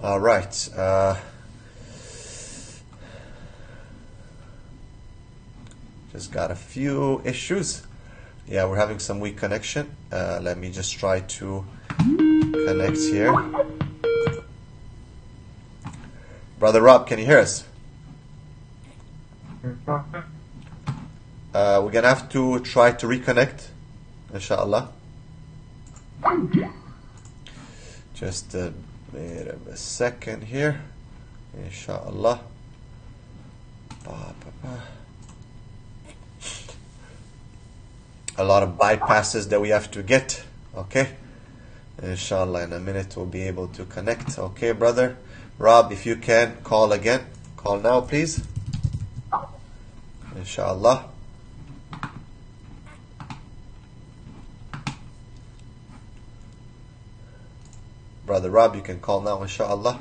All right. Just got a few issues. Yeah, we're having some weak connection. Let me just try to connect here. Brother Rob, can you hear us? We're gonna have to try to reconnect, inshallah. Just wait a second here, inshallah. A lot of bypasses that we have to get. Okay, inshallah, in a minute we'll be able to connect. Okay, brother Rob, if you can call again, call now, please. Inshallah. Brother Rob, you can call now, inshallah.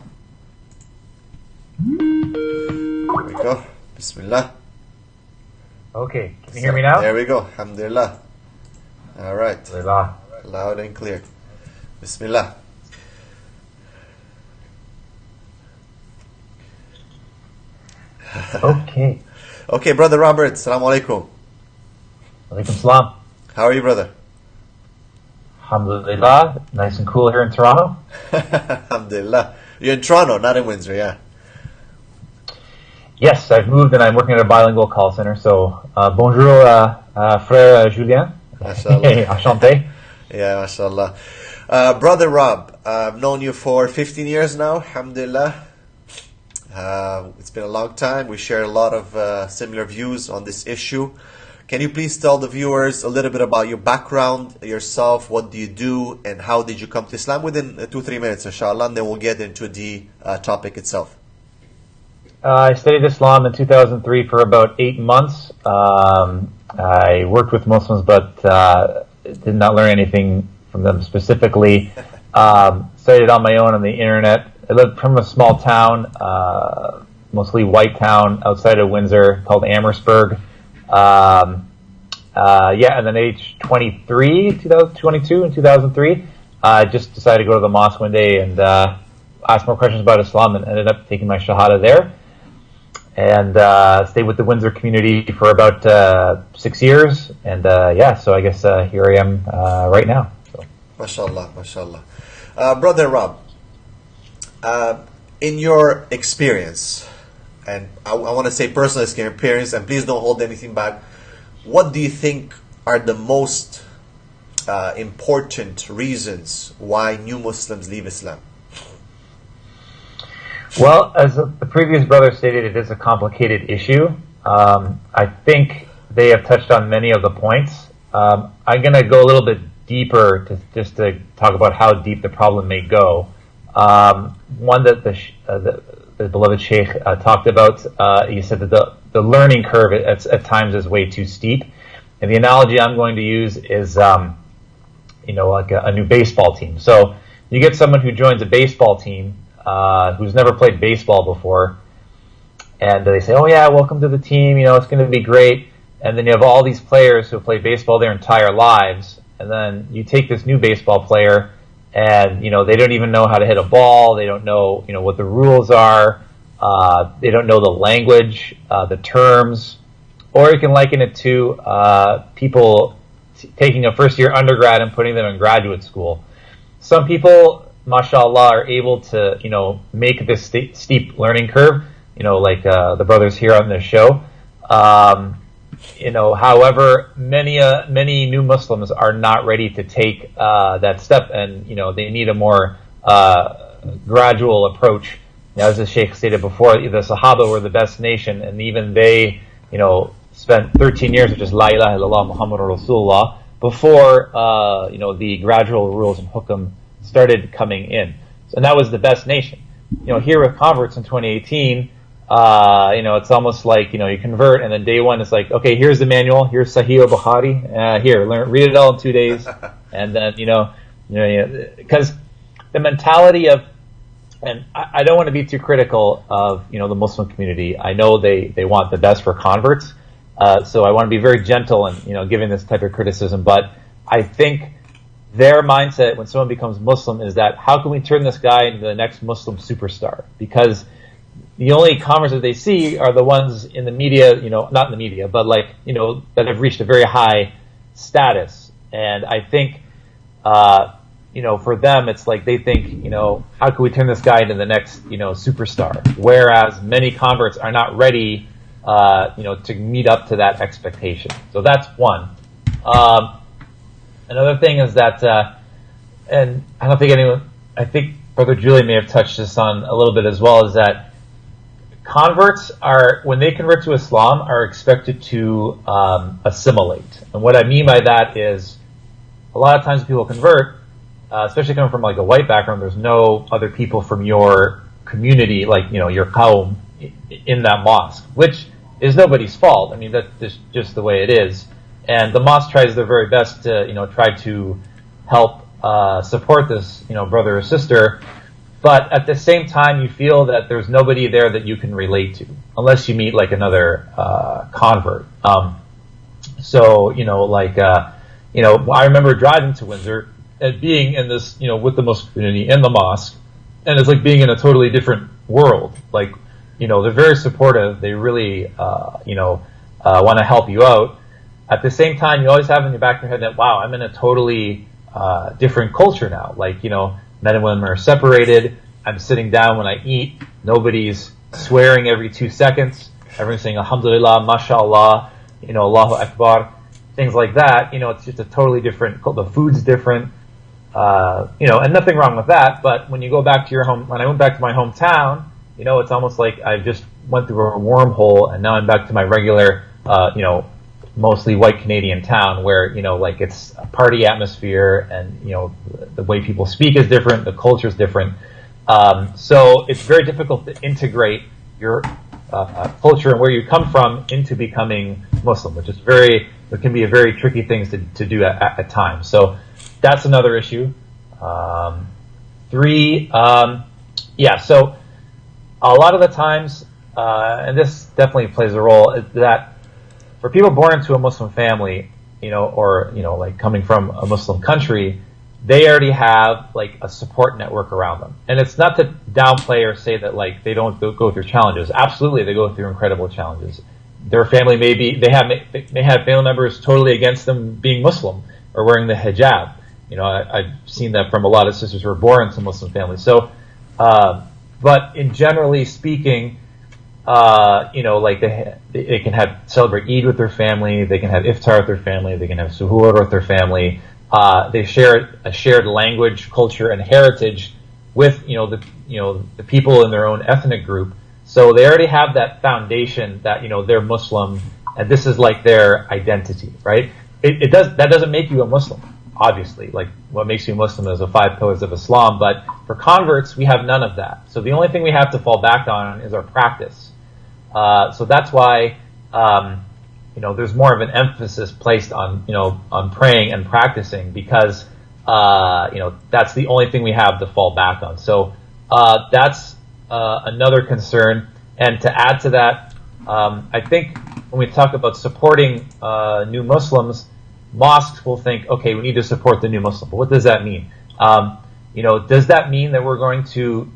There we go. Bismillah. Okay, can you hear me now? There we go. Alhamdulillah. All right. Alhamdulillah. Loud and clear. Bismillah. Okay. Okay, Brother Robert, Assalamu alaikum. Alaikum salam. How are you, brother? Alhamdulillah. Nice and cool here in Toronto. Alhamdulillah. You're in Toronto, not in Windsor, yeah. Yes, I've moved and I'm working at a bilingual call center. So, bonjour, frère Julien. MashaAllah. Enchanté. Yeah, mashallah. Brother Rob, I've known you for 15 years now, alhamdulillah. It's been a long time. We share a lot of similar views on this issue. Can you please tell the viewers a little bit about your background, yourself, what do you do, and how did you come to Islam? Within 2-3 minutes, inshallah, and then we'll get into the topic itself. I studied Islam in 2003 for about 8 months. I worked with Muslims, but did not learn anything from them specifically. Studied on my own on the internet. I lived from a small town, mostly white town outside of Windsor called Amherstburg. And then age 23, 2022 and 2003, I just decided to go to the mosque one day and ask more questions about Islam and ended up taking my Shahada there. And stayed with the Windsor community for about 6 years. And so I guess here I am right now. So. MashaAllah, MashaAllah. Brother Rob, in your experience, and I want to say personal experience, and please don't hold anything back, what do you think are the most important reasons why new Muslims leave Islam? Well, as the previous brother stated, it is a complicated issue. I think they have touched on many of the points. I'm going to go a little bit deeper to talk about how deep the problem may go. One that the beloved Sheikh talked about, he said that the learning curve at times is way too steep. And the analogy I'm going to use is, like a new baseball team. So you get someone who joins a baseball team who's never played baseball before, and they say, "Oh yeah, welcome to the team. It's going to be great." And then you have all these players who have played baseball their entire lives, and then you take this new baseball player, and they don't even know how to hit a ball. They don't know what the rules are. They don't know the language, the terms, or you can liken it to people taking a first-year undergrad and putting them in graduate school. Some people, mashallah, are able to make this steep learning curve. Like the brothers here on this show. However, many new Muslims are not ready to take that step, and they need a more gradual approach. As the Sheikh stated before, the Sahaba were the best nation, and even they, spent 13 years of just La ilaha illallah Muhammadur Rasulullah before the gradual rules and hukm started coming in. So that was the best nation. Here with converts in 2018. It's almost like, you convert and then day one it's like, okay, here's the manual, here's Sahih al-Bukhari, read it all in 2 days. And then, because the mentality of, and I don't want to be too critical of, the Muslim community. I know they want the best for converts. So I want to be very gentle in, giving this type of criticism. But I think their mindset when someone becomes Muslim is that how can we turn this guy into the next Muslim superstar? Because the only converts that they see are the ones in the media, not in the media, but like, that have reached a very high status. And I think, for them, it's like they think, how can we turn this guy into the next, superstar? Whereas many converts are not ready, to meet up to that expectation. So that's one. Another thing is that, and I don't think I think Brother Julie may have touched this on a little bit as well, is that converts when they convert to Islam, are expected to assimilate. And what I mean by that is, a lot of times people convert, especially coming from like a white background, there's no other people from your community, like, your qawm, in that mosque, which is nobody's fault. I mean, that's just the way it is. And the mosque tries their very best to, try to help support this, brother or sister. But at the same time, you feel that there's nobody there that you can relate to, unless you meet like another convert. So, I remember driving to Windsor and being in this, with the Muslim community in the mosque, and it's like being in a totally different world. Like, they're very supportive. They really, want to help you out. At the same time, you always have in the back of your head that, wow, I'm in a totally different culture now. Like, men and women are separated. I'm sitting down when I eat. Nobody's swearing every 2 seconds. Everyone's saying Alhamdulillah, MashaAllah, Allahu Akbar, things like that. It's just a totally different, the food's different, and nothing wrong with that. But when you go back to your home, when I went back to my hometown, it's almost like I just went through a wormhole and now I'm back to my regular, mostly white Canadian town where, like it's a party atmosphere and, the way people speak is different, the culture is different. So it's very difficult to integrate your culture and where you come from into becoming Muslim, which is it can be a very tricky thing to do at times. So that's another issue. So a lot of the times, and this definitely plays a role, is that for people born into a Muslim family, or, like coming from a Muslim country, they already have like a support network around them. And it's not to downplay or say that like they don't go through challenges. Absolutely, they go through incredible challenges. Their family may have family members totally against them being Muslim or wearing the hijab. I've seen that from a lot of sisters who are born into Muslim families. So, but in generally speaking, like they can celebrate Eid with their family, they can have iftar with their family, they can have suhoor with their family. They share a shared language, culture, and heritage with the people in their own ethnic group. So they already have that foundation that they're Muslim, and this is like their identity, right? That doesn't make you a Muslim, obviously. Like what makes you a Muslim is the 5 pillars of Islam. But for converts, we have none of that. So the only thing we have to fall back on is our practice. So that's why there's more of an emphasis placed on on praying and practicing, because that's the only thing we have to fall back on. So that's another concern. And to add to that, I think when we talk about supporting new Muslims, mosques will think, okay, we need to support the new Muslim. But what does that mean? Does that mean that we're going to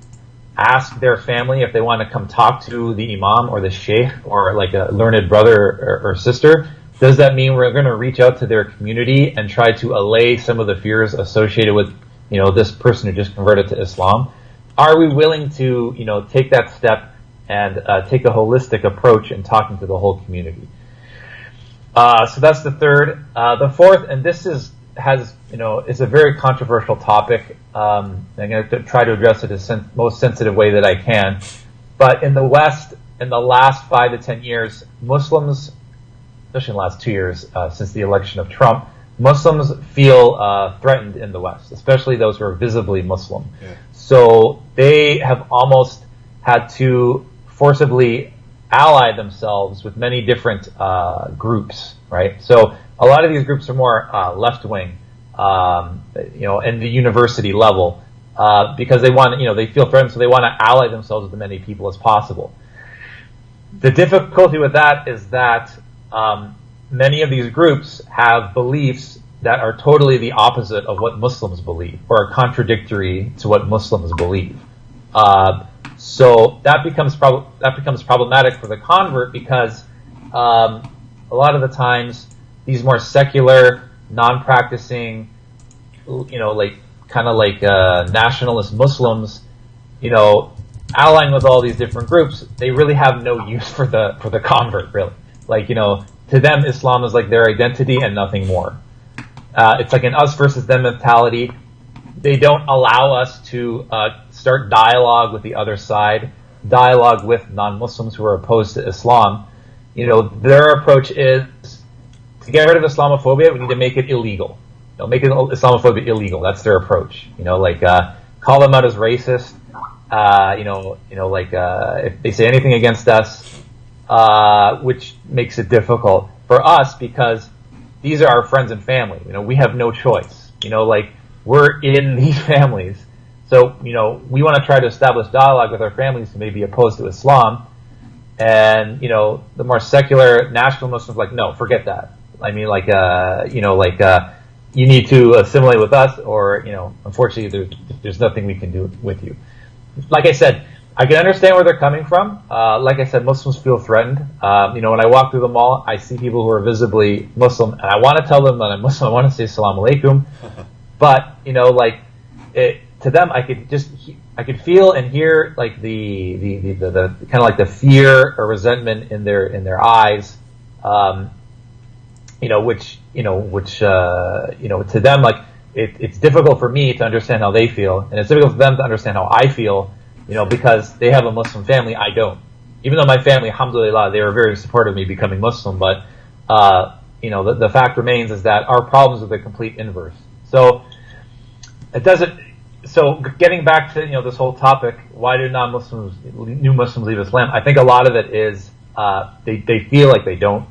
ask their family if they want to come talk to the imam or the sheikh or like a learned brother or sister? Does that mean we're going to reach out to their community and try to allay some of the fears associated with, this person who just converted to Islam? Are we willing to, take that step and take a holistic approach in talking to the whole community? So that's the third. The fourth, and this is a very controversial topic. I'm going to try to address it in the most sensitive way that I can. But in the West, in the last 5 to 10 years, Muslims, especially in the last 2 years since the election of Trump, Muslims feel threatened in the West, especially those who are visibly Muslim. Yeah. So they have almost had to forcibly ally themselves with many different groups, right? So a lot of these groups are more left-wing, in the university level, because they want, they feel threatened, so they want to ally themselves with as many people as possible. The difficulty with that is that many of these groups have beliefs that are totally the opposite of what Muslims believe, or are contradictory to what Muslims believe. So that becomes problematic for the convert, because a lot of the times these more secular, non-practicing, nationalist Muslims, allying with all these different groups, they really have no use for the convert, really. To them, Islam is like their identity and nothing more. It's like an us versus them mentality. They don't allow us to start dialogue with the other side, dialogue with non-Muslims who are opposed to Islam. Their approach is to get rid of Islamophobia. We need to make it illegal. Make Islamophobia illegal. That's their approach. Call them out as racist. If they say anything against us, which makes it difficult for us because these are our friends and family. We have no choice. We're in these families. So, we want to try to establish dialogue with our families who may be opposed to Islam. And, the more secular national Muslims no, forget that. You need to assimilate with us, or, unfortunately, there's nothing we can do with you. Like I said, I can understand where they're coming from. Like I said, Muslims feel threatened. When I walk through the mall, I see people who are visibly Muslim, and I want to tell them that I'm Muslim. I want to say Assalamu alaikum. But, to them, I could feel and hear the kind of like the fear or resentment in their eyes, which to them, it's difficult for me to understand how they feel, and it's difficult for them to understand how I feel, because they have a Muslim family, I don't. Even though my family, alhamdulillah, they were very supportive of me becoming Muslim, but, the fact remains is that our problems are the complete inverse. So, getting back to, this whole topic, why do new Muslims leave Islam? I think a lot of it is, they feel like they don't,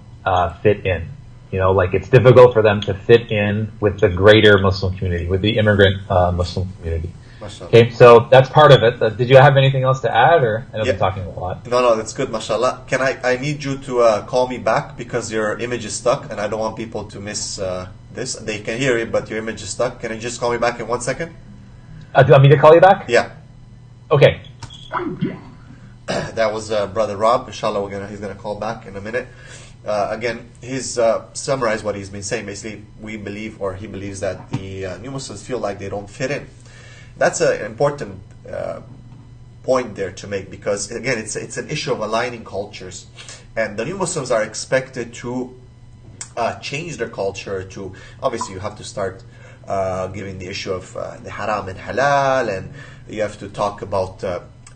fit in. It's difficult for them to fit in with the greater Muslim community, with the immigrant Muslim community. Mashallah. Okay, so that's part of it. Did you have anything else to add, or I know I'm talking a lot? No, that's good, mashallah. Can I need you to call me back because your image is stuck, and I don't want people to miss this. They can hear it, but your image is stuck. Can you just call me back in 1 second? Do you want me to call you back? Yeah. Okay. That was Brother Rob. Inshallah, he's gonna call back in a minute. Again, he's summarized what he's been saying. Basically, he believes that the new Muslims feel like they don't fit in. That's an important point there to make, because again, it's an issue of aligning cultures, and the new Muslims are expected to change their culture. To obviously, you have to start giving the issue of the haram and halal, and you have to talk about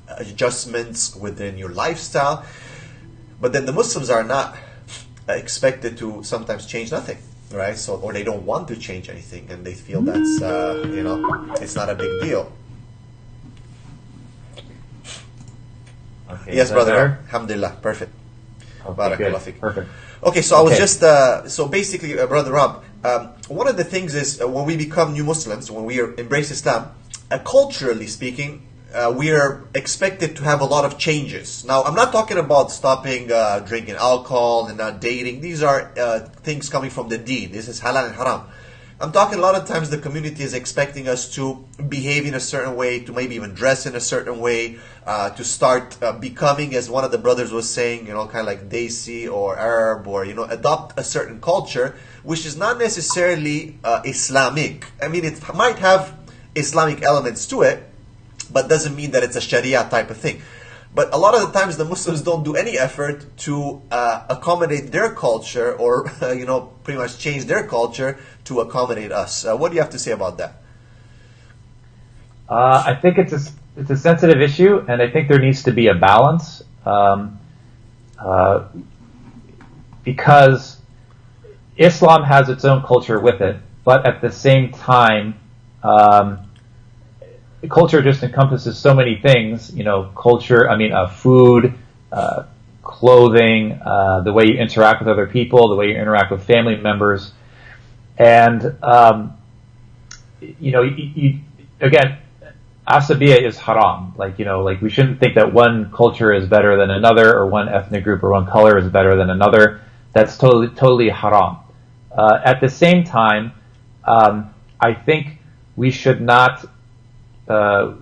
adjustments within your lifestyle. But then the Muslims are not expected to sometimes change nothing, right? So, or they don't want to change anything, and they feel that's it's not a big deal. Okay, yes, brother. Alhamdulillah, perfect. Okay, perfect. Okay, so I was just so basically, Brother Rob, one of the things is when we become new Muslims, when we embrace Islam, culturally speaking, we are expected to have a lot of changes. Now, I'm not talking about stopping drinking alcohol and not dating. These are things coming from the deen. This is halal and haram. I'm talking a lot of times the community is expecting us to behave in a certain way, to maybe even dress in a certain way, to start becoming, as one of the brothers was saying, kind of like Desi or Arab, or, adopt a certain culture, which is not necessarily Islamic. I mean, it might have Islamic elements to it, but doesn't mean that it's a Sharia type of thing. But a lot of the times the Muslims don't do any effort to accommodate their culture, or pretty much change their culture to accommodate us. What do you have to say about that? I think it's a sensitive issue, and I think there needs to be a balance, because Islam has its own culture with it, but at the same time, culture just encompasses so many things, culture, food, clothing, the way you interact with other people, the way you interact with family members. And, again, asabiya is haram. We shouldn't think that one culture is better than another, or one ethnic group or one color is better than another. That's totally haram. At the same time, I think we should not.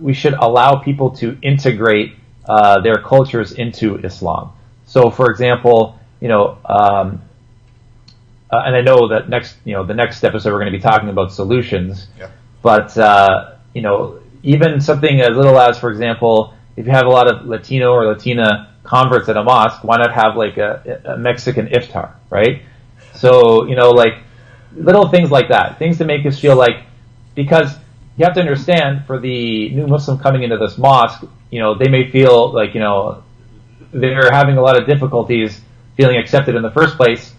We should allow people to integrate their cultures into Islam. So, for example, and I know that the next episode we're going to be talking about solutions. Yeah. But even something as little as, for example, if you have a lot of Latino or Latina converts at a mosque, why not have like a Mexican iftar, right? So, like little things like that, things to make us feel like, because you have to understand, for the new Muslim coming into this mosque, they may feel like, they're having a lot of difficulties feeling accepted in the first place.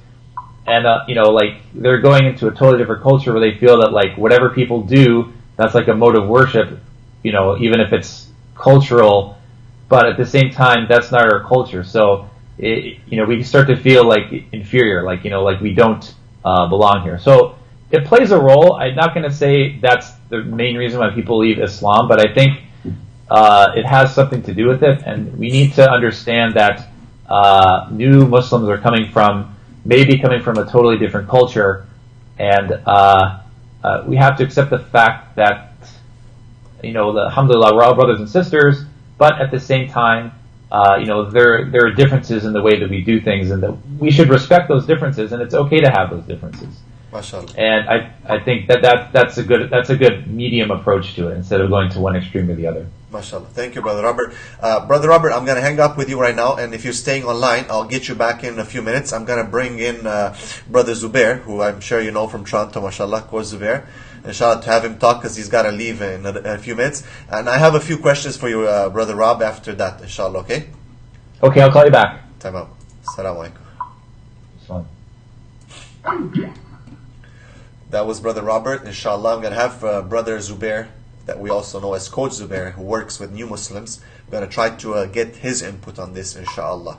And, like they're going into a totally different culture where they feel that like whatever people do, that's like a mode of worship, even if it's cultural, but at the same time, that's not our culture. So, we start to feel like inferior, like, like we don't belong here. So it plays a role. I'm not going to say that's the main reason why people leave Islam, but I think it has something to do with it. And we need to understand that new Muslims are maybe coming from a totally different culture. And we have to accept the fact that, alhamdulillah, we're all brothers and sisters, but at the same time, there are differences in the way that we do things, and that we should respect those differences, and it's okay to have those differences. MashaAllah. And I think that's a good medium approach to it, instead of going to one extreme or the other. MashaAllah. Thank you, Brother Robert. Brother Robert, I'm going to hang up with you right now, and if you're staying online, I'll get you back in a few minutes. I'm going to bring in Brother Zubair, who I'm sure you know from Toronto, MashaAllah, course Zubair. Inshallah, to have him talk, because he's got to leave in a few minutes. And I have a few questions for you, Brother Rob, after that, inshallah, okay? Okay, I'll call you back. Time out. Assalamu alaikum. That was Brother Robert. Inshallah, I'm going to have Brother Zubair, that we also know as Coach Zubair, who works with new Muslims. I'm going to try to get his input on this, inshallah.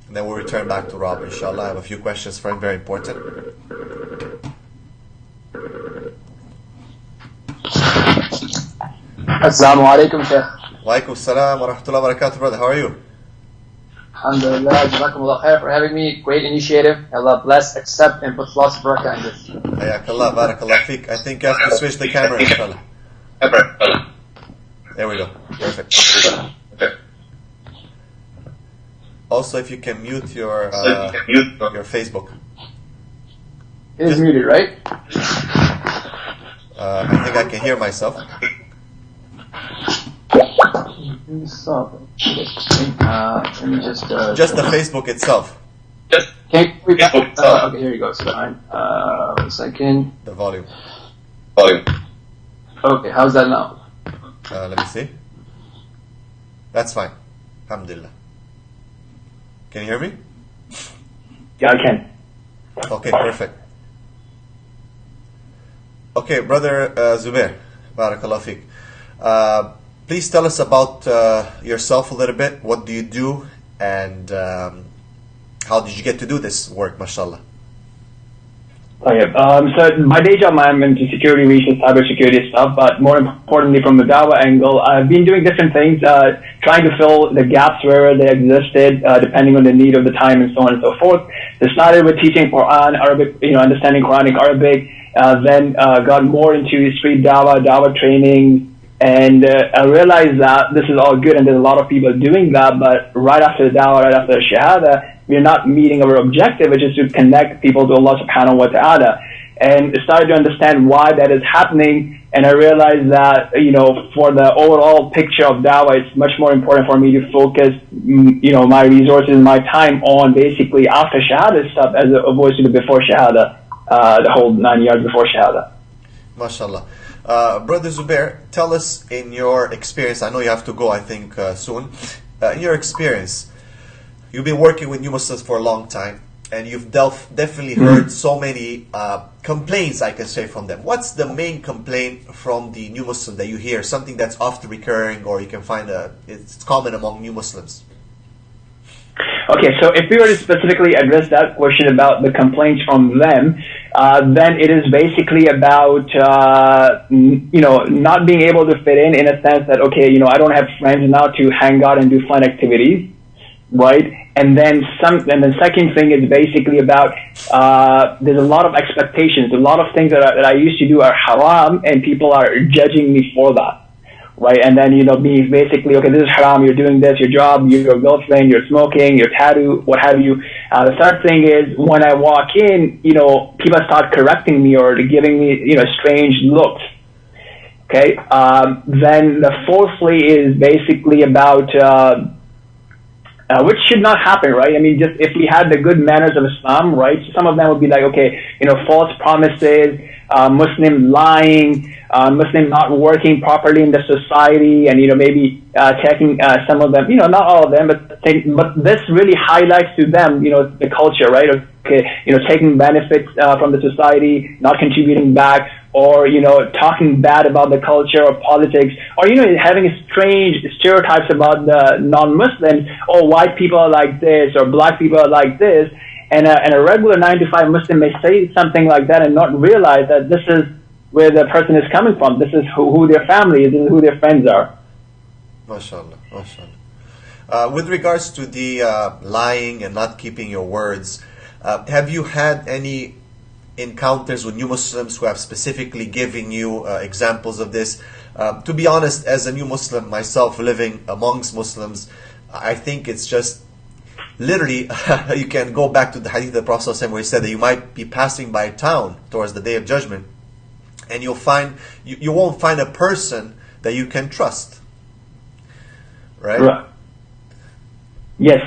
And then we'll return back to Rob, inshallah. I have a few questions for him, very important. Assalamu alaikum, Sheikh. Wa alaikum salam wa rahmatullahi wa barakatuh, brother. How are you? Alhamdulillah, jazakumullah khair for having me. Great initiative. Allah bless, accept, and put lots of barakah in this. Hayakallah, barakallah fiqh. I think you have to switch the camera, inshallah. There we go. Perfect. Also, if you can mute your Facebook. It is muted, right? I think I can hear myself. Let me just the Facebook itself. Okay, okay, here you go. So, 1 second. The volume. Okay, how's that now? Let me see. That's fine. Alhamdulillah. Can you hear me? Yeah, I can. Okay, perfect. Okay, Brother Zubair, barakallah fiqh. Please tell us about yourself a little bit. What do you do, and how did you get to do this work, mashallah? Okay, so my day job, I'm into security research, cybersecurity stuff, but more importantly from the Dawah angle, I've been doing different things, trying to fill the gaps where they existed, depending on the need of the time and so on and so forth. So started with teaching Quran, Arabic, understanding Quranic Arabic, then got more into street Dawah training, and I realized that this is all good and there's a lot of people doing that, but right after the Dawah, right after the Shahada, we're not meeting our objective, which is to connect people to Allah subhanahu wa ta'ala. And started to understand why that is happening, and I realized that, for the overall picture of Dawah, it's much more important for me to focus, my resources, my time on basically after Shahada stuff as opposed to the before Shahada, the whole 9 years before Shahada. MashaAllah. Brother Zubair, tell us in your experience, I know you have to go, I think, soon. In your experience, you've been working with new Muslims for a long time, and you've definitely heard so many complaints, I can say, from them. What's the main complaint from the new Muslim that you hear? Something that's often recurring, or you can find it's common among new Muslims? Okay, so if we were to specifically address that question about the complaints from them, then it is basically about, not being able to fit in a sense that, okay, I don't have friends now to hang out and do fun activities. right? And then the second thing is basically about there's a lot of expectations. A lot of things that I used to do are haram, and people are judging me for that. Right, and then me basically, okay, this is haram. You're doing this, your job, your girlfriend, you're smoking, your tattoo, what have you. The third thing is when I walk in, people start correcting me or giving me, strange looks. Okay, then the fourthly is basically about which should not happen, right? I mean, just if we had the good manners of Islam, right? Some of them would be like, okay, false promises, Muslim lying, Muslim not working properly in the society, and maybe taking some of them, not all of them, but this really highlights to them, the culture, right? Okay, taking benefits from the society, not contributing back, or talking bad about the culture or politics, or having strange stereotypes about the non-Muslims. Oh, white people are like this, or black people are like this. And a regular 9-to-5 Muslim may say something like that and not realize that this is where the person is coming from. This is who their family is and who their friends are. MashaAllah, MashaAllah. With regards to the lying and not keeping your words, have you had any encounters with new Muslims who have specifically given you examples of this? To be honest, as a new Muslim myself living amongst Muslims, I think it's just literally, you can go back to the hadith of the Prophet ﷺ where he said that you might be passing by a town towards the Day of Judgment, and you won't find a person that you can trust. Right? Yes.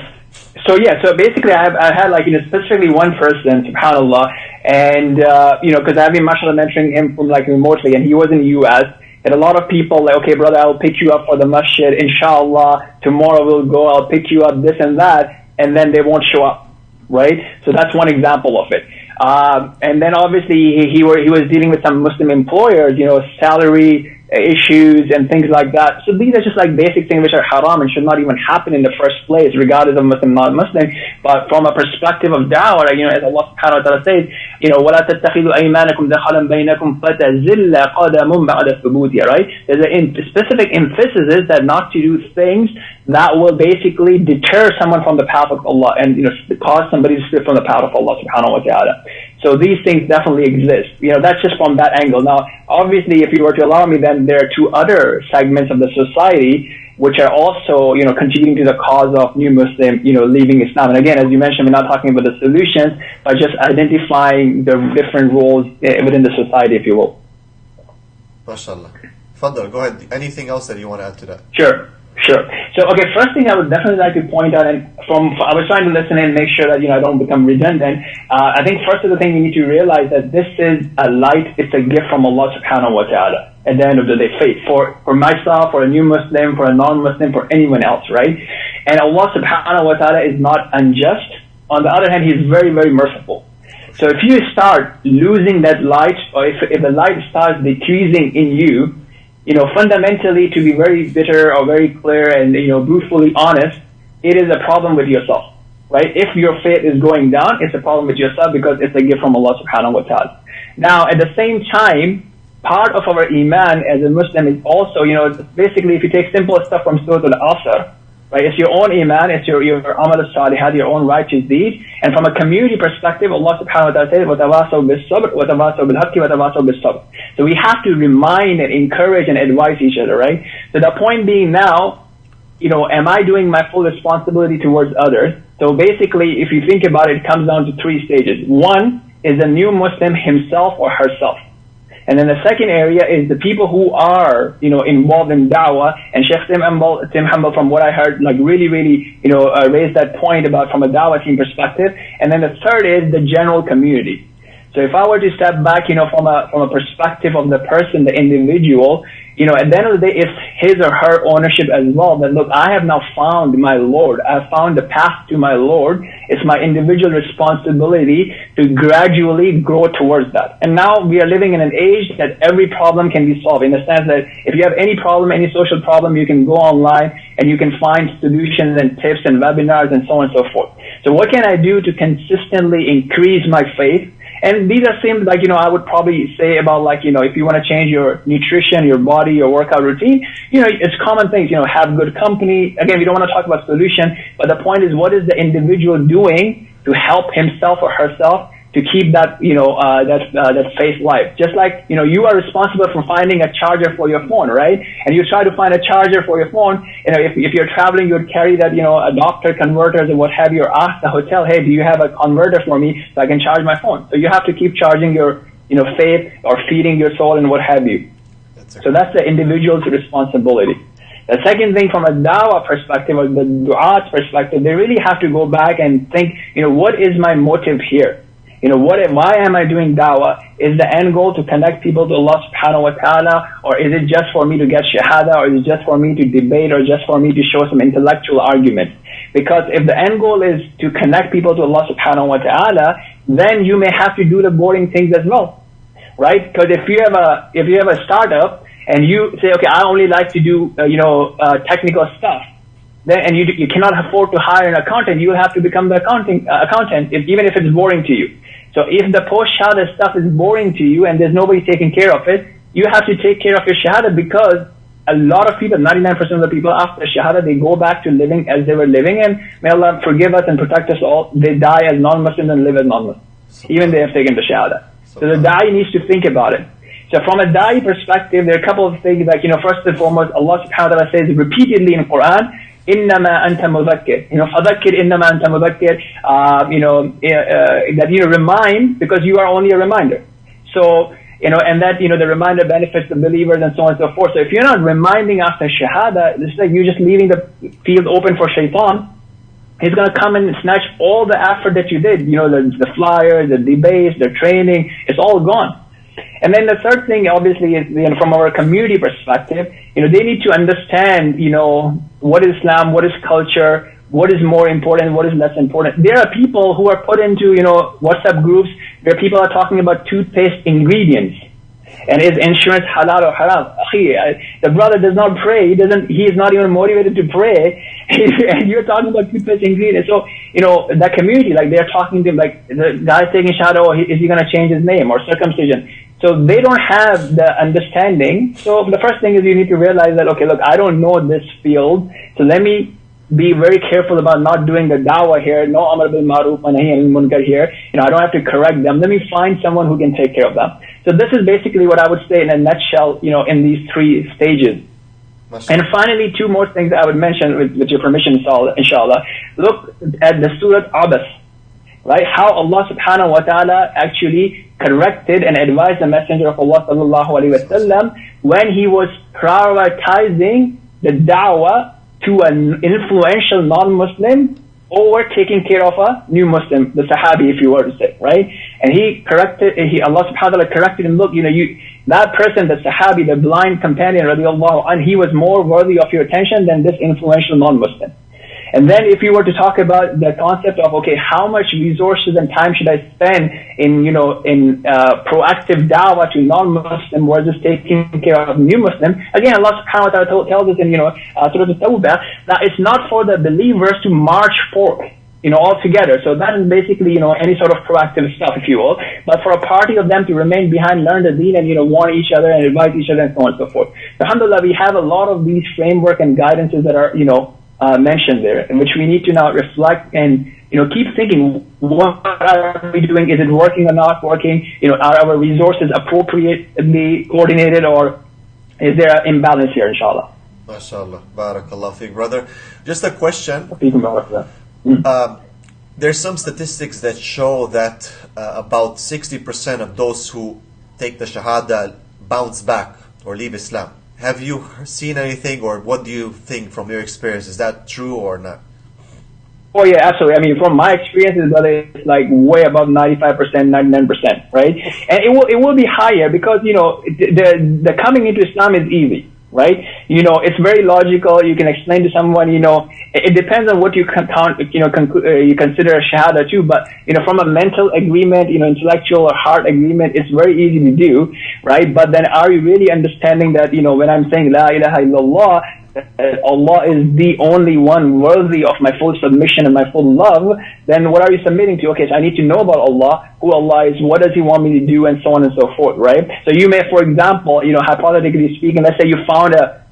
So basically I had specifically one person, subhanAllah, and because I've been mashallah mentoring him from remotely, and he was in the US, and a lot of people okay brother, I'll pick you up for the masjid, inshallah, tomorrow we'll go, I'll pick you up, this and that, and then they won't show up, right? So that's one example of it. And then obviously he was dealing with some Muslim employers, salary issues and things like that. So these are just basic things which are haram and should not even happen in the first place, regardless of Muslim, non-Muslim. But from a perspective of da'wah, as Allah subhanahu wa ta'ala says, وَلَا تَتَّخِذُوا أَيْمَانَكُمْ دَخَلًا بَيْنَكُمْ فَتَزِلَّ قَدَمٌ بَعْدَ ثُبُوتِهَا, right? There's a specific emphasis is that not to do things that will basically deter someone from the path of Allah and cause somebody to slip from the path of Allah subhanahu wa ta'ala. So these things definitely exist. That's just from that angle. Now, obviously, if you were to allow me, then there are two other segments of the society which are also, contributing to the cause of new Muslim, leaving Islam. And again, as you mentioned, we're not talking about the solutions, but just identifying the different roles within the society, if you will. MashaAllah. Fadl, go ahead. Anything else that you want to add to that? Sure. So, okay, first thing I would definitely like to point out, and I was trying to listen and make sure that, I don't become redundant. I think first of the thing you need to realize that this is a light, it's a gift from Allah subhanahu wa ta'ala. At the end of the day, faith for myself, for a new Muslim, for a non-Muslim, for anyone else, right? And Allah subhanahu wa ta'ala is not unjust. On the other hand, He is very, very merciful. So if you start losing that light, or if the light starts decreasing in you, fundamentally, to be very bitter or very clear and, brutally honest, it is a problem with yourself, right? If your faith is going down, it's a problem with yourself because it's a gift from Allah subhanahu wa ta'ala. Now, at the same time, part of our iman as a Muslim is also, basically, if you take simple stuff from Surah Al-Asr, right? It's your own iman, it's your amal al-salihat, your own righteous deed. And from a community perspective, Allah subhanahu wa ta'ala says, وَتَوَاسَوْا بِالصَّبْرِ وَتَوَاسَوْا بِالْحَقِّ وَتَوَاسَوْا بِالصَّبْرِ. So we have to remind and encourage and advise each other, right? So the point being now, am I doing my full responsibility towards others? So basically, if you think about it, it comes down to three stages. One is a new Muslim himself or herself. And then the second area is the people who are, involved in da'wah. And Sheikh Tim Hamble, from what I heard, really, raised that point about from a da'wah team perspective. And then the third is the general community. So if I were to step back, from a perspective of the person, the individual, at the end of the day, it's his or her ownership as well. That look, I have now found my Lord. I've found the path to my Lord. It's my individual responsibility to gradually grow towards that. And now we are living in an age that every problem can be solved, in the sense that if you have any problem, any social problem, you can go online and you can find solutions and tips and webinars and so on and so forth. So what can I do to consistently increase my faith And these are things like, I would probably say about like, if you want to change your nutrition, your body, your workout routine, it's common things, have good company. Again, we don't want to talk about solution, but the point is, what is the individual doing to help himself or herself to keep that, that faith life? Just like, you are responsible for finding a charger for your phone, right? And you try to find a charger for your phone. If you're traveling, you would carry that, adapter, converters, and what have you, or ask the hotel, hey, do you have a converter for me so I can charge my phone? So you have to keep charging your, faith or feeding your soul and what have you. So that's the individual's responsibility. The second thing, from a dawah perspective or the du'a's perspective, they really have to go back and think, what is my motive here? Why am I doing dawah? Is the end goal to connect people to Allah subhanahu wa ta'ala, or is it just for me to get shahada, or is it just for me to debate, or just for me to show some intellectual argument? Because if the end goal is to connect people to Allah subhanahu wa ta'ala, then you may have to do the boring things as well, right? Because if you have a startup and you say, okay, I only like to do technical stuff, then and you cannot afford to hire an accountant, you will have to become the accountant, even if it's boring to you. So if the post-shahada stuff is boring to you and there's nobody taking care of it, you have to take care of your shahada, because a lot of people, 99% of the people after shahada, they go back to living as they were living, and may Allah forgive us and protect us all, they die as non-Muslims and live as non-Muslims, even they have taken the shahada. So the da'i needs to think about it. So from a da'i perspective, there are a couple of things like, first and foremost, Allah subhanahu wa ta'ala says repeatedly in Quran, إِنَّمَا أَنْتَ مُذَكِّرٌ فَذَكِّرْ إِنَّمَا أَنْتَ مُذَكِّرٌ that remind, because you are only a reminder. So, and that, the reminder benefits the believers and so on and so forth. So if you're not reminding after shahada, it's like you're just leaving the field open for shaitan. He's going to come and snatch all the effort that you did, the flyers, the debates, the training, it's all gone. And then the third thing, obviously, is from our community perspective, they need to understand, what is Islam, what is culture, what is more important, what is less important. There are people who are put into, WhatsApp groups where people are talking about toothpaste ingredients. And is insurance halal or haram? The brother does not pray. He is not even motivated to pray. And you're talking about toothpaste ingredients. So, that community, like they're talking to him, like the guy's taking shadow, is he going to change his name or circumcision? So they don't have the understanding. So the first thing is you need to realize that, okay, look, I don't know this field. So let me be very careful about not doing the dawah here. No amar bil ma'ruf wa nahy anil munkar here. I don't have to correct them. Let me find someone who can take care of them. So this is basically what I would say in a nutshell, in these three stages. And finally, two more things I would mention with your permission, inshallah. Look at the Surah Abas, right? How Allah subhanahu wa ta'ala actually corrected and advised the Messenger of Allah sallallahu alayhi wa sallam when he was prioritizing the da'wah to an influential non-Muslim over taking care of a new Muslim, the Sahabi, if you were to say, right? And Allah subhanahu wa ta'ala corrected him, look, that person, the Sahabi, the blind companion, radiallahu anhu, he was more worthy of your attention than this influential non-Muslim. And then if you were to talk about the concept of, okay, how much resources and time should I spend in proactive da'wah to non-Muslim versus taking care of new Muslim, again, Allah subhanahu wa ta'ala tells us in, Surah At-Tawbah, that it's not for the believers to march forth, all together. So that is basically, any sort of proactive stuff, if you will. But for a party of them to remain behind, learn the deen, and, warn each other and advise each other and so on and so forth. So, alhamdulillah, we have a lot of these framework and guidances that are, mentioned there, in which we need to now reflect and, keep thinking, what are we doing? Is it working or not working? Are our resources appropriately coordinated, or is there an imbalance here, inshallah? MashaAllah. Barakallah fiqh, brother. Just a question. There's some statistics that show that about 60% of those who take the Shahada bounce back or leave Islam. Have you seen anything, or what do you think from your experience? Is that true or not? Oh yeah, absolutely. I mean, from my experiences, brother, it's like way above 95%, 99%, right? And it will be higher because, the coming into Islam is easy, right? It's very logical. You can explain to someone, it depends on what you you consider a shahada too, but, from a mental agreement, intellectual or heart agreement, it's very easy to do, right? But then are you really understanding that, when I'm saying La ilaha illallah, that Allah is the only one worthy of my full submission and my full love, then what are you submitting to? Okay, so I need to know about Allah, who Allah is, what does He want me to do, and so on and so forth, right? So you may, for example, hypothetically speaking, let's say you found a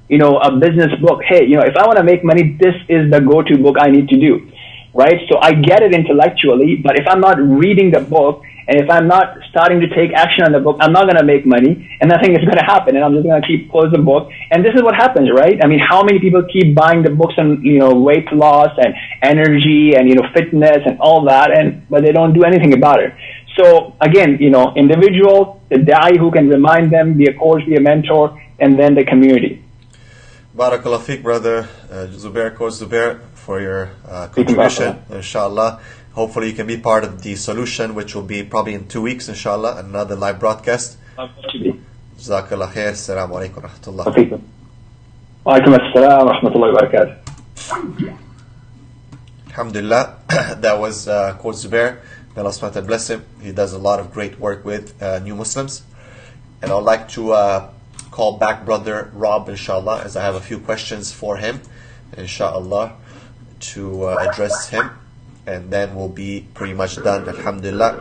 business book. Hey, if I want to make money, this is the go-to book I need to do, right? So I get it intellectually, but if I'm not reading the book, and if I'm not starting to take action on the book, I'm not going to make money, and nothing is going to happen, and I'm just going to keep close the book. And this is what happens, right? I mean, how many people keep buying the books on, weight loss and energy and, fitness and all that, but they don't do anything about it. So again, individual, the da'i who can remind them, be a coach, be a mentor, and then the community. Barakallah fiqh, brother Zubair, Coach Zubair, for your contribution, inshallah. Hopefully you can be part of the solution, which will be probably in 2 weeks, inshallah, another live broadcast. Jazakallah khair. Assalamu alaikum wa rahmatullah. Wa alaikum assalam wa rahmatullahi wa barakatuh. Alhamdulillah. That was Coach Zubair. May Allah subhanahu wa ta'ala bless him. He does a lot of great work with new Muslims. And I would like to call back Brother Rob, inshallah, as I have a few questions for him, inshallah, to address him. And then we'll be pretty much done, alhamdulillah.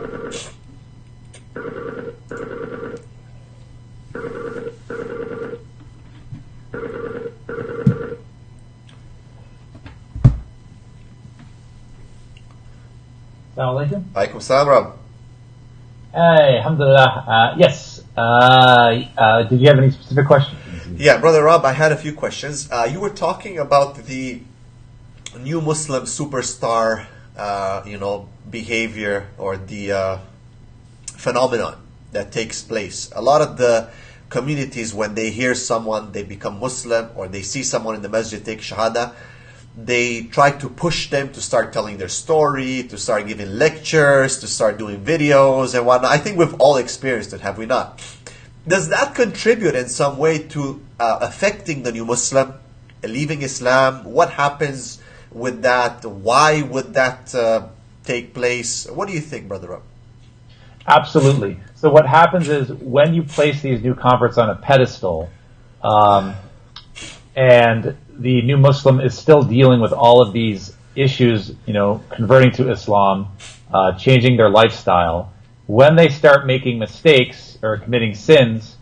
Assalamu alaikum. Alaikum salam, Rob. Hey, alhamdulillah. Yes. Did you have any specific questions? Yeah, Brother Rob, I had a few questions. You were talking about the new Muslim superstar behavior, or the phenomenon that takes place. A lot of the communities, when they hear someone, they become Muslim, or they see someone in the masjid take shahada, they try to push them to start telling their story, to start giving lectures, to start doing videos and whatnot. I think we've all experienced it, have we not? Does that contribute in some way to affecting the new Muslim, leaving Islam? What happens with that? Why would that take place? What do you think, Brother Rob? Absolutely. So what happens is, when you place these new converts on a pedestal, and the new Muslim is still dealing with all of these issues, converting to Islam, changing their lifestyle, when they start making mistakes or committing sins,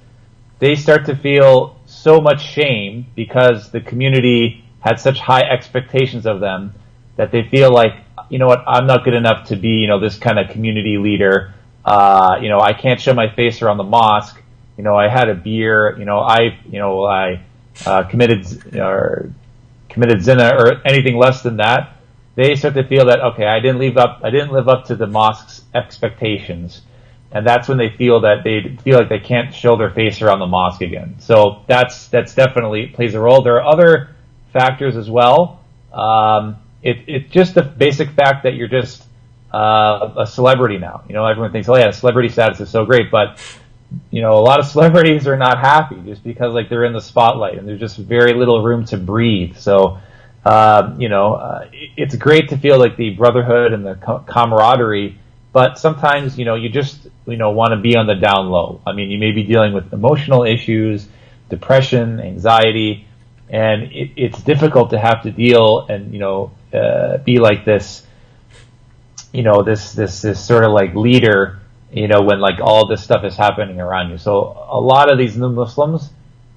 they start to feel so much shame because the community had such high expectations of them that they feel like, I'm not good enough to be, this kind of community leader. I can't show my face around the mosque. I had a beer. I committed zina or anything less than that. They start to feel that, okay, I didn't live up to the mosque's expectations, and that's when they feel like they can't show their face around the mosque again. So that's definitely plays a role. There are other factors as well. It's just the basic fact that you're just a celebrity now. Everyone thinks, oh yeah, celebrity status is so great, but a lot of celebrities are not happy just because they're in the spotlight and there's just very little room to breathe. So it's great to feel like the brotherhood and the camaraderie, but sometimes you just want to be on the down low. I mean, you may be dealing with emotional issues, depression, anxiety, and it's difficult to have to deal and be like this this sort of leader when all this stuff is happening around you. So a lot of these new Muslims,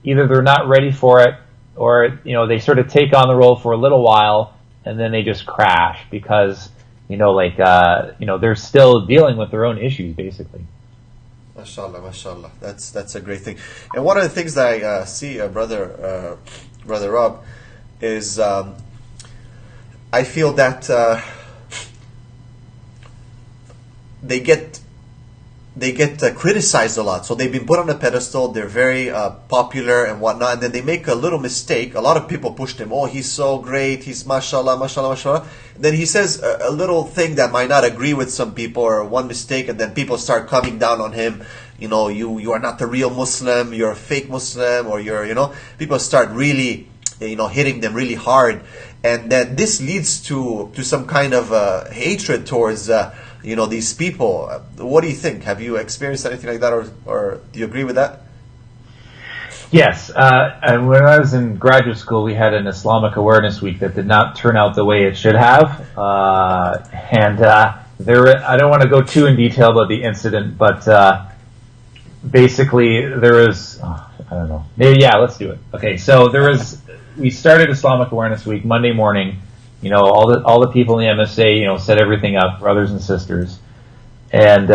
either they're not ready for it, or they sort of take on the role for a little while and then they just crash because they're still dealing with their own issues, basically. Mashallah, mashallah. That's a great thing. And one of the things that I see, Brother Rob, is I feel that they get criticized a lot. So they've been put on a pedestal. They're very popular and whatnot. And then they make a little mistake. A lot of people push them. Oh, he's so great. He's mashallah, mashallah, mashallah. And then he says a little thing that might not agree with some people, or one mistake, and then people start coming down on him. You are not the real Muslim. You're a fake Muslim, or people start really, hitting them really hard. And then this leads to some kind of hatred towards these people. What do you think? Have you experienced anything like that, or do you agree with that? Yes, and when I was in graduate school, we had an Islamic Awareness Week that did not turn out the way it should have, I don't want to go too in detail about the incident, but basically there was, I don't know, maybe, yeah, let's do it. Okay, so we started Islamic Awareness Week Monday morning. All the people in the MSA, set everything up, brothers and sisters, and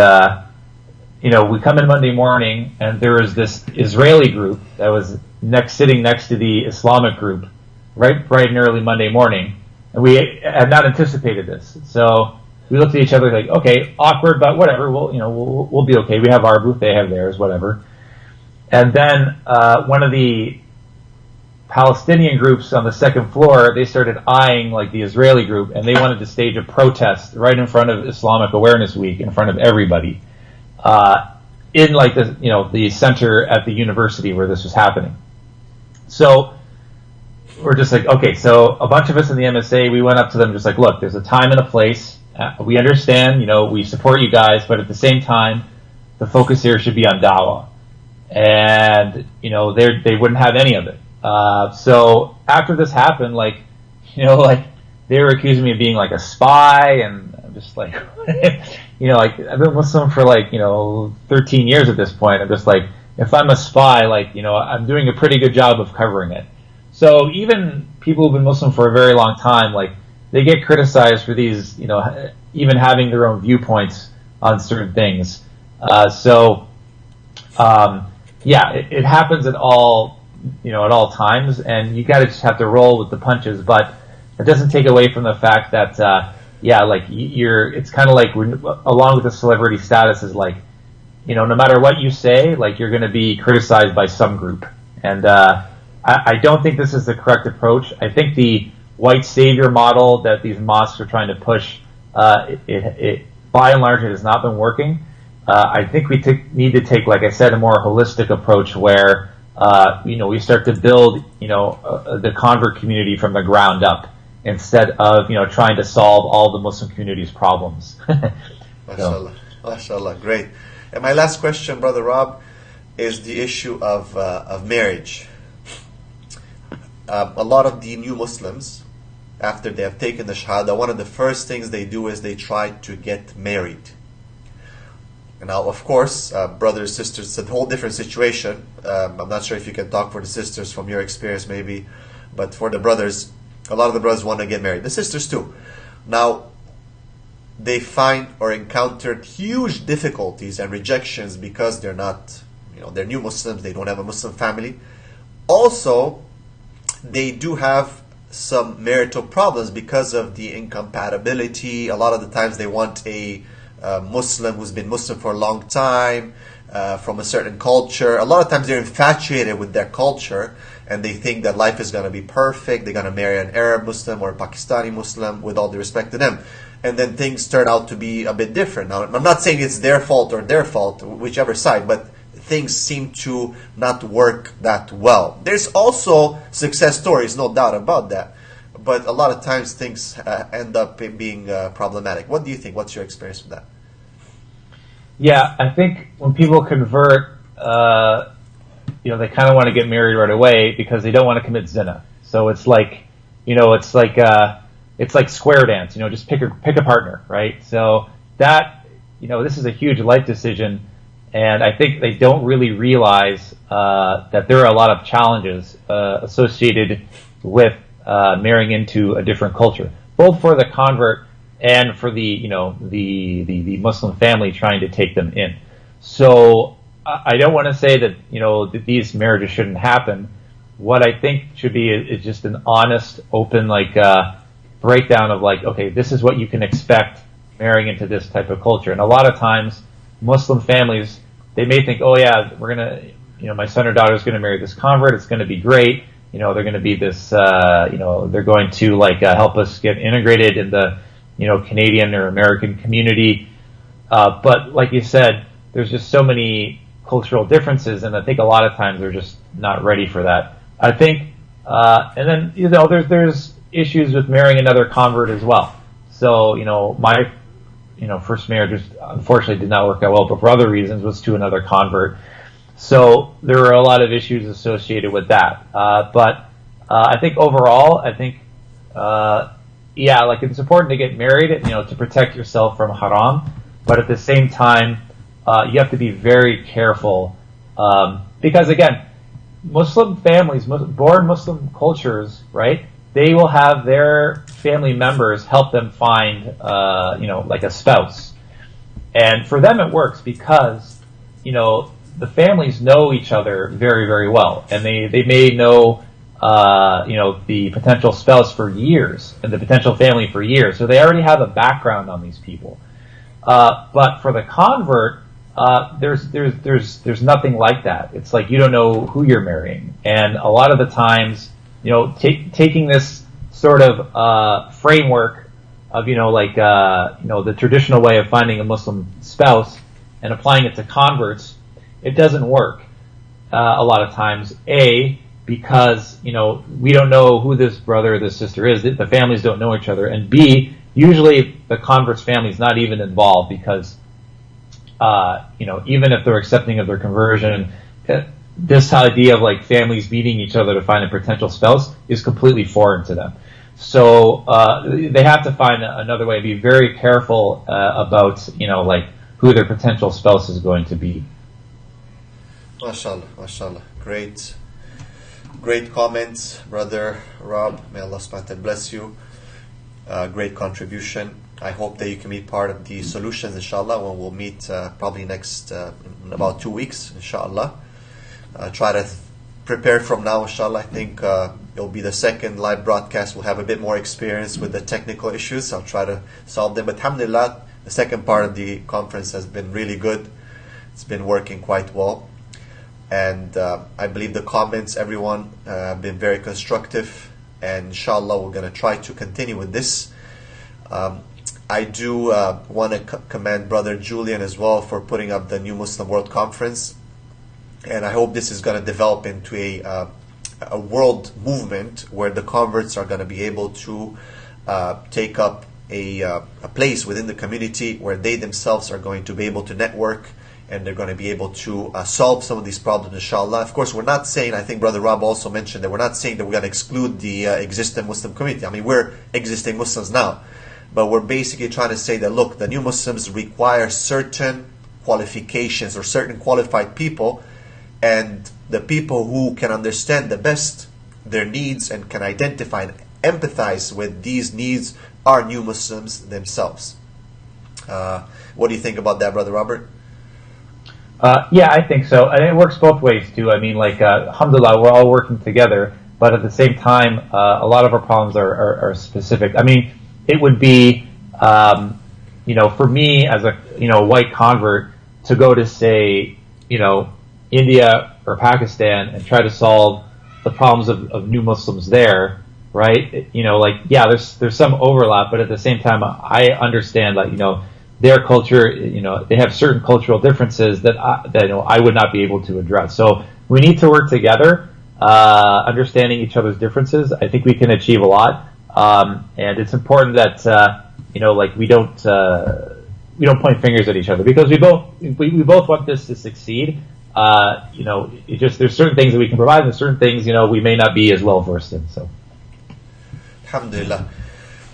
we come in Monday morning, and there was this Israeli group that was sitting next to the Islamic group, right bright and early Monday morning, and we had not anticipated this. So we looked at each other like, okay, awkward, but whatever. We'll be okay. We have our booth, they have theirs, whatever. And then one of the Palestinian groups on the second floor, they started eyeing like the Israeli group, and they wanted to stage a protest right in front of Islamic Awareness Week, in front of everybody. In like the center at the university where this was happening. So we're just like, okay, so a bunch of us in the MSA, we went up to them just like, look, there's a time and a place. We understand, we support you guys, but at the same time, the focus here should be on dawah. And, they wouldn't have any of it. So after this happened, they were accusing me of being like a spy, and I'm just like, I've been Muslim for 13 years at this point. I'm just like, if I'm a spy, I'm doing a pretty good job of covering it. So even people who've been Muslim for a very long time, they get criticized for these, even having their own viewpoints on certain things. It happens at all times, and you gotta just have to roll with the punches, but it doesn't take away from the fact that, it's kind of like, along with the celebrity status is no matter what you say, you're going to be criticized by some group. And I don't think this is the correct approach. I think the white savior model that these mosques are trying to push, it by and large, it has not been working. I think we need to take, like I said, a more holistic approach where, we start to build, the convert community from the ground up, instead of trying to solve all the Muslim community's problems. MashaAllah. MashaAllah, great. And my last question, Brother Rob, is the issue of marriage. A lot of the new Muslims, after they have taken the Shahada, one of the first things they do is they try to get married. Now, of course, brothers, sisters, it's a whole different situation. I'm not sure if you can talk for the sisters from your experience maybe, but for the brothers, a lot of the brothers want to get married. The sisters too. Now, they find or encountered huge difficulties and rejections because they're not, they're new Muslims. They don't have a Muslim family. Also, they do have some marital problems because of the incompatibility. A lot of the times they want a Muslim who's been Muslim for a long time, from a certain culture. A lot of times they're infatuated with their culture, and they think that life is going to be perfect. They're going to marry an Arab Muslim or a Pakistani Muslim, with all due respect to them. And then things turn out to be a bit different. Now, I'm not saying it's their fault or their fault, whichever side, but things seem to not work that well. There's also success stories, no doubt about that. But a lot of times things end up being problematic. What do you think? What's your experience with that? Yeah, I think when people convert, they kind of want to get married right away because they don't want to commit zina. So it's like, it's like square dance. Just pick a partner, right? So that, this is a huge life decision, and I think they don't really realize that there are a lot of challenges associated with marrying into a different culture, both for the convert and for the the Muslim family trying to take them in. So I don't want to say that that these marriages shouldn't happen. What I think should be is just an honest, open breakdown of okay, this is what you can expect marrying into this type of culture. And a lot of times, Muslim families, they may think, oh yeah, we're gonna, my son or daughter is gonna marry this convert. It's gonna be great. They're going to be this, they're going to help us get integrated in the, Canadian or American community. But like you said, there's just so many cultural differences, and I think a lot of times they're just not ready for that. I think, and then, there's issues with marrying another convert as well. So, my, first marriage just unfortunately did not work out well, but for other reasons was to another convert. So there are a lot of issues associated with that. But I think overall, yeah, like it's important to get married, to protect yourself from haram. But at the same time, you have to be very careful because again, Muslim families, born Muslim cultures, right? They will have their family members help them find, like a spouse. And for them it works because, the families know each other very, very well. And they may know, the potential spouse for years and the potential family for years. So they already have a background on these people. But for the convert, there's nothing like that. It's like you don't know who you're marrying. And a lot of the times, taking this sort of framework of the traditional way of finding a Muslim spouse and applying it to converts, it doesn't work a lot of times. Because we don't know who this brother or this sister is. The families don't know each other, and B, usually the convert's family is not even involved because even if they're accepting of their conversion, this idea of like families meeting each other to find a potential spouse is completely foreign to them. So they have to find another way. Be very careful about who their potential spouse is going to be. MashaAllah, MashaAllah. Great comments, Brother Rob. May Allah subhanahu wa ta'ala bless you. Great contribution. I hope that you can be part of the solutions, inshallah, when we'll meet probably next in about 2 weeks, inshallah. Try to prepare from now, inshallah. I think it'll be the second live broadcast. We'll have a bit more experience with the technical issues. I'll try to solve them. But alhamdulillah, the second part of the conference has been really good. It's been working quite well. And I believe the comments, everyone, have been very constructive. And inshallah, we're going to try to continue with this. I do want to commend Brother Julian as well for putting up the New Muslim World Conference. And I hope this is going to develop into a world movement where the converts are going to be able to take up a place within the community where they themselves are going to be able to network and they're going to be able to solve some of these problems, inshallah. Of course, we're not saying, I think Brother Rob also mentioned that we're not saying that we're going to exclude the existing Muslim community. I mean, we're existing Muslims now. But we're basically trying to say that, look, the new Muslims require certain qualifications or certain qualified people, and the people who can understand the best their needs and can identify and empathize with these needs are new Muslims themselves. What do you think about that, Brother Robert? Yeah, I think so. And it works both ways, too. I mean, alhamdulillah, we're all working together, but at the same time, a lot of our problems are specific. I mean, it would be, for me as a, white convert to go to, say, India or Pakistan and try to solve the problems of new Muslims there, right? There's some overlap, but at the same time, I understand that, their culture, they have certain cultural differences that I would not be able to address. So we need to work together, understanding each other's differences. I think we can achieve a lot. And it's important that we don't point fingers at each other because we both want this to succeed. There's certain things that we can provide, and there's certain things we may not be as well versed in. So, alhamdulillah,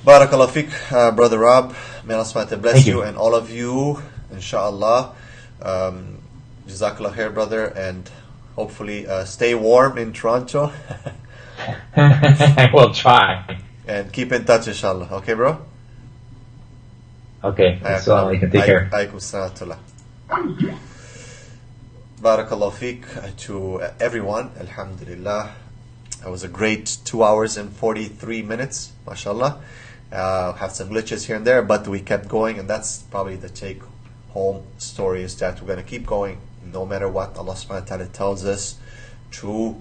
barakallah fiqh, Brother Rob. May Allah subhanahu wa ta'ala bless you and all of you, inshallah. Jazakallah khair, brother, and hopefully stay warm in Toronto. We'll try. And keep in touch, inshallah. Okay, bro? Okay. Assalamu alaikum. Take care. Alaikum salam. Barakallahu fiqh to everyone. Alhamdulillah. It was a great 2 hours and 43 minutes. MashaAllah. Have some glitches here and there, but we kept going, and that's probably the take-home story, is that we're going to keep going no matter what. Allah subhanahu wa ta'ala tells us to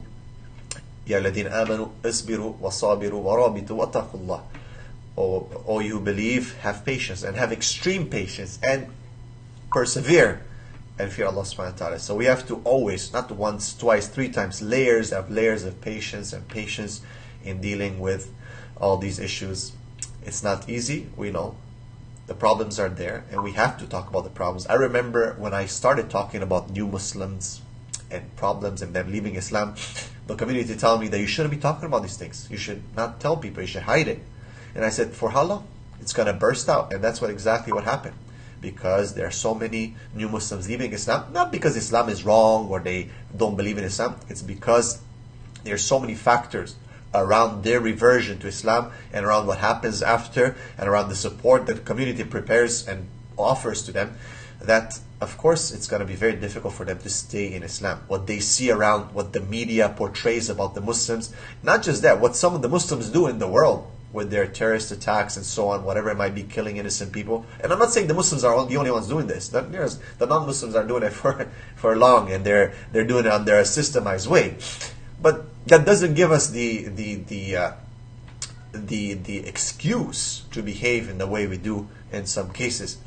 Ya alladhina amanu isbiru wa sabiru wa rabitu wa taqullah. O you who believe, have patience and have extreme patience and persevere and fear Allah subhanahu wa ta'ala. So we have to always, not once, twice, 3 times, layers of patience and patience in dealing with all these issues. It's not easy, we know. The problems are there, and we have to talk about the problems. I remember when I started talking about new Muslims and problems and them leaving Islam, the community tell me that you shouldn't be talking about these things. You should not tell people. You should hide it. And I said, for how long? It's going to burst out. And that's exactly what happened. Because there are so many new Muslims leaving Islam, not because Islam is wrong or they don't believe in Islam. It's because there are so many factors around their reversion to Islam and around what happens after and around the support that the community prepares and offers to them, that of course it's going to be very difficult for them to stay in Islam. What they see around, what the media portrays about the Muslims, not just that, what some of the Muslims do in the world with their terrorist attacks and so on, whatever it might be, killing innocent people. And I'm not saying the Muslims are the only ones doing this. The non-Muslims are doing it for long, and they're doing it under a systemized way. But that doesn't give us the excuse to behave in the way we do in some cases.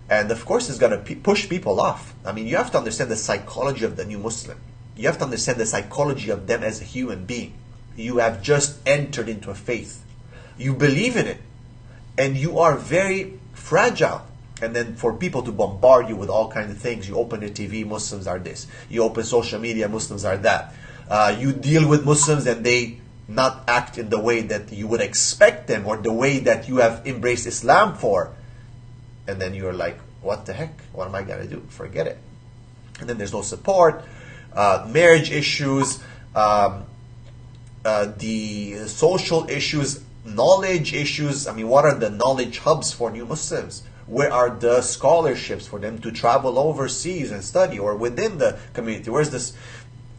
And of course, it's going to push people off. I mean, you have to understand the psychology of the new Muslim. You have to understand the psychology of them as a human being. You have just entered into a faith. You believe in it, and you are very fragile. And then for people to bombard you with all kinds of things, you open the TV, Muslims are this. You open social media, Muslims are that. You deal with Muslims and they not act in the way that you would expect them or the way that you have embraced Islam for. And then you're like, what the heck? What am I going to do? Forget it. And then there's no support, marriage issues, the social issues, knowledge issues. I mean, what are the knowledge hubs for new Muslims? Where are the scholarships for them to travel overseas and study, or within the community? Where's this?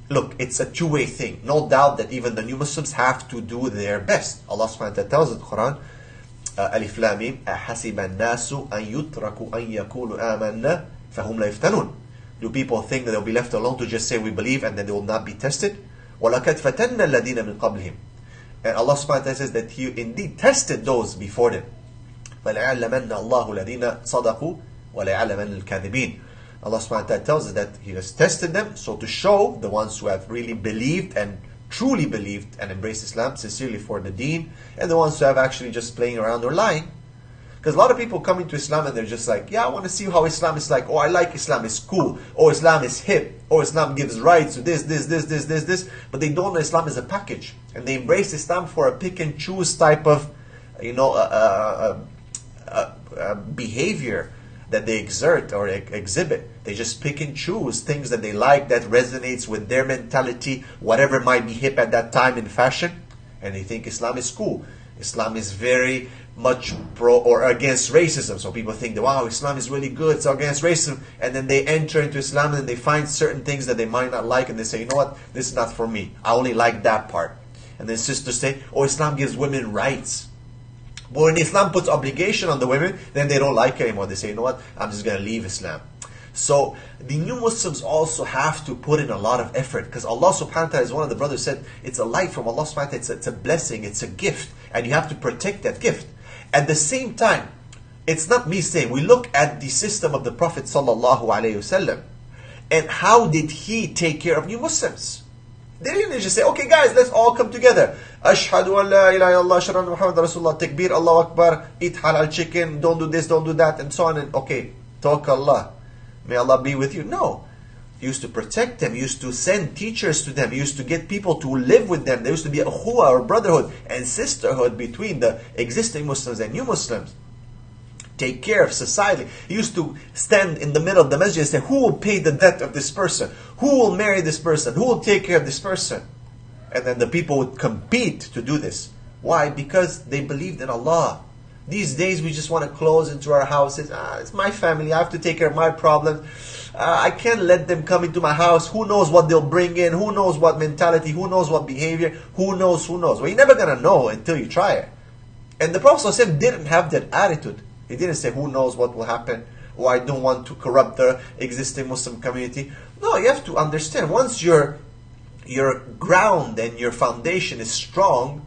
Look, it's a two-way thing. No doubt that even the new Muslims have to do their best. Allah subhanahu wa ta'ala tells in the Quran, Alif Lam Mim, أَحَسِبَ النَّاسُ أَن يُتْرَكُوا أَن يَقُولُوا آمَنَّا فَهُمْ لَا يُفْتَنُونَ. Do people think that they'll be left alone to just say we believe and then they will not be tested? وَلَقَدْ فَتَنَّ الَّذِينَ مِنْ قَبْلِهِمْ. And Allah subhanahu wa ta'ala says that He indeed tested those before them. فَلَيَعْلَمَنَّ اللَّهُ الَّذِينَ صَدَقُوا وَلَيَعْلَمَنَّ الْكَاذِبِينَ. Allah subhanahu wa ta'ala tells us that He has tested them, so to show the ones who have really believed and truly believed and embraced Islam sincerely for the deen, and the ones who have actually just playing around or lying. Because a lot of people come into Islam and they're just like, yeah, I want to see how Islam is like. Oh, I like Islam, it's cool. Oh, Islam is hip. Oh, Islam gives rights to this. But they don't know Islam is a package. And they embrace Islam for a pick and choose type of, behavior that they exert or exhibit. They just pick and choose things that they like, that resonates with their mentality, whatever might be hip at that time in fashion. And they think Islam is cool. Islam is very much pro or against racism. So people think that, wow, Islam is really good, it's against racism. And then they enter into Islam and they find certain things that they might not like, and they say, you know what, this is not for me. I only like that part. And then sisters say, oh, Islam gives women rights. But when Islam puts obligation on the women, then they don't like it anymore. They say, you know what, I'm just going to leave Islam. So the new Muslims also have to put in a lot of effort, because Allah subhanahu wa ta'ala, as one of the brothers said, it's a light from Allah subhanahu wa ta'ala, it's a blessing, it's a gift, and you have to protect that gift. At the same time, it's not me saying, we look at the system of the Prophet sallallahu alaihi wasallam, and how did he take care of new Muslims? They didn't just say, okay guys, let's all come together. Ashhadu an la ilaha illallah, ashhadu anna Muhammad Rasulullah, takbir, Allahu Akbar, eat halal chicken, don't do this, don't do that, and so on, and okay, talk Allah. May Allah be with you. No. He used to protect them. He used to send teachers to them. He used to get people to live with them. There used to be a ukhuwah or brotherhood and sisterhood between the existing Muslims and new Muslims. Take care of society. He used to stand in the middle of the masjid and say, who will pay the debt of this person? Who will marry this person? Who will take care of this person? And then the people would compete to do this. Why? Because they believed in Allah. These days we just want to close into our houses. It's my family. I have to take care of my problems. I can't let them come into my house. Who knows what they'll bring in? Who knows what mentality? Who knows what behavior? Who knows? Well, you're never going to know until you try it. And the Prophet ﷺ didn't have that attitude. He didn't say, who knows what will happen? Or I don't want to corrupt the existing Muslim community. No, you have to understand. Once your ground and your foundation is strong,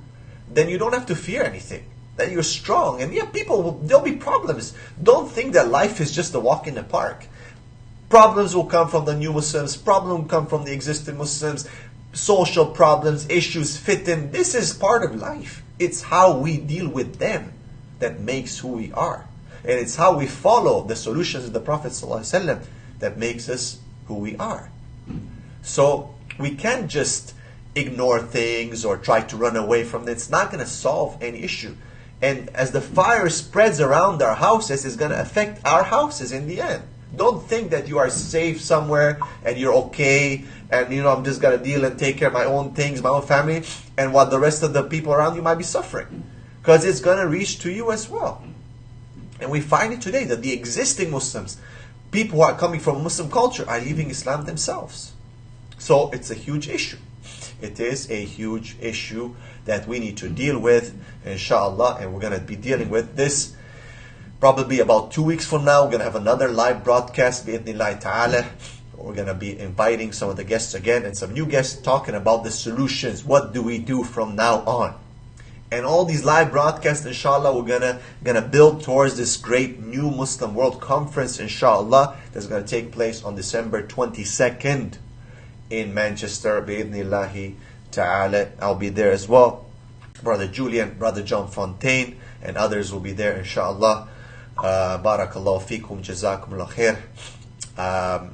then you don't have to fear anything. That you're strong. And yeah, there'll be problems. Don't think that life is just a walk in the park. Problems will come from the new Muslims. Problems will come from the existing Muslims. Social problems, issues, fitting. This is part of life. It's how we deal with them that makes who we are. And it's how we follow the solutions of the Prophet ﷺ that makes us who we are. So we can't just ignore things or try to run away from it. It's not going to solve any issue. And as the fire spreads around our houses, it's going to affect our houses in the end. Don't think that you are safe somewhere and you're okay and I'm just going to deal and take care of my own things, my own family, and while the rest of the people around you might be suffering. Because it's going to reach to you as well. And we find it today that the existing Muslims, people who are coming from Muslim culture, are leaving Islam themselves. So it's a huge issue. It is a huge issue that we need to deal with, inshallah, and we're going to be dealing with this probably about 2 weeks from now. We're going to have another live broadcast, bi'idhnillahi ta'ala. We're going to be inviting some of the guests again and some new guests talking about the solutions. What do we do from now on? And all these live broadcasts, inshallah, we're gonna build towards this great new Muslim World Conference, inshallah, that's going to take place on December 22nd in Manchester, bi'idhnillahi ta'ala. I'll be there as well. Brother Julian, Brother John Fontaine, and others will be there, inshallah. Barakallahu feekum, jazakumullah khair.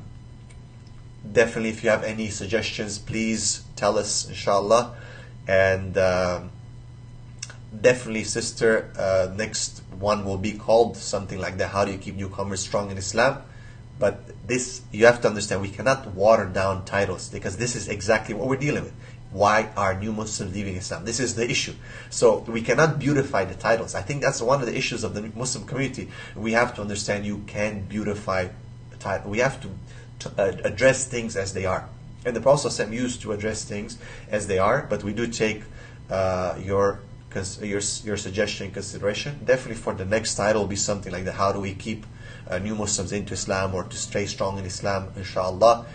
Definitely, if you have any suggestions, please tell us, inshallah. And definitely, sister, next one will be called something like that. How do you keep newcomers strong in Islam? But this, you have to understand, we cannot water down titles, because this is exactly what we're dealing with. Why are new Muslims leaving Islam? This is the issue. So we cannot beautify the titles. I think that's one of the issues of the Muslim community. We have to understand you can beautify the title. We have to address things as they are. And the Prophet ﷺ used to address things as they are, but we do take your suggestion in consideration. Definitely for the next title will be something like that. How do we keep new Muslims into Islam, or to stay strong in Islam, inshallah.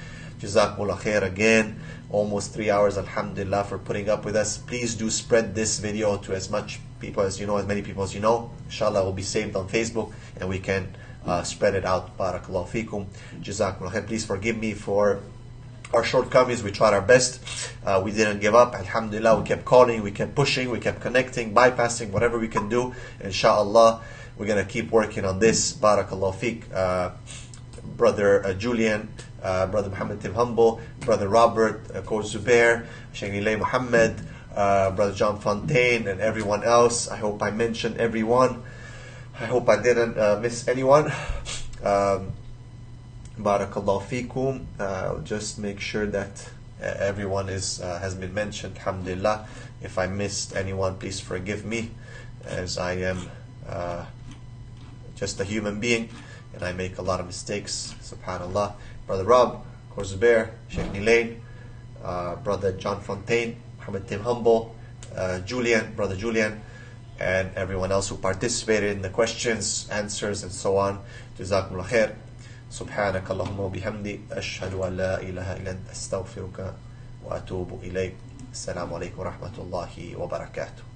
Jazakumullah khair again. Almost 3 hours, alhamdulillah, for putting up with us. Please do spread this video to as much people as you know, as many people as you know. Inshallah, it will be saved on Facebook and we can spread it out. Barakallahu feekum. Jazakumullah khair. Please forgive me for our shortcomings. We tried our best. We didn't give up. Alhamdulillah, we kept calling, we kept pushing, we kept connecting, bypassing, whatever we can do. Inshallah, we're going to keep working on this. Barakallahu feek. Brother Julian, Brother Muhammad Tim Humble, Brother Robert Coach Zubair, Sheikh Nilay Muhammad, Brother John Fontaine, and everyone else. I hope I mentioned everyone. I hope I didn't miss anyone. Barakallahu feekum. Just make sure that everyone has been mentioned. Alhamdulillah. If I missed anyone, please forgive me, as I am just a human being and I make a lot of mistakes. Subhanallah. Brother Rob, Zubair, Sheikh Nilain, Brother John Fontaine, Muhammad Tim Humble, Julian, Brother Julian, and everyone else who participated in the questions, answers, and so on. Jazakumullah khair. سبحانك اللهم وبحمدك أشهد أن لا إله إلا أنت أستغفرك وأتوب إليك. السلام عليكم ورحمة الله وبركاته.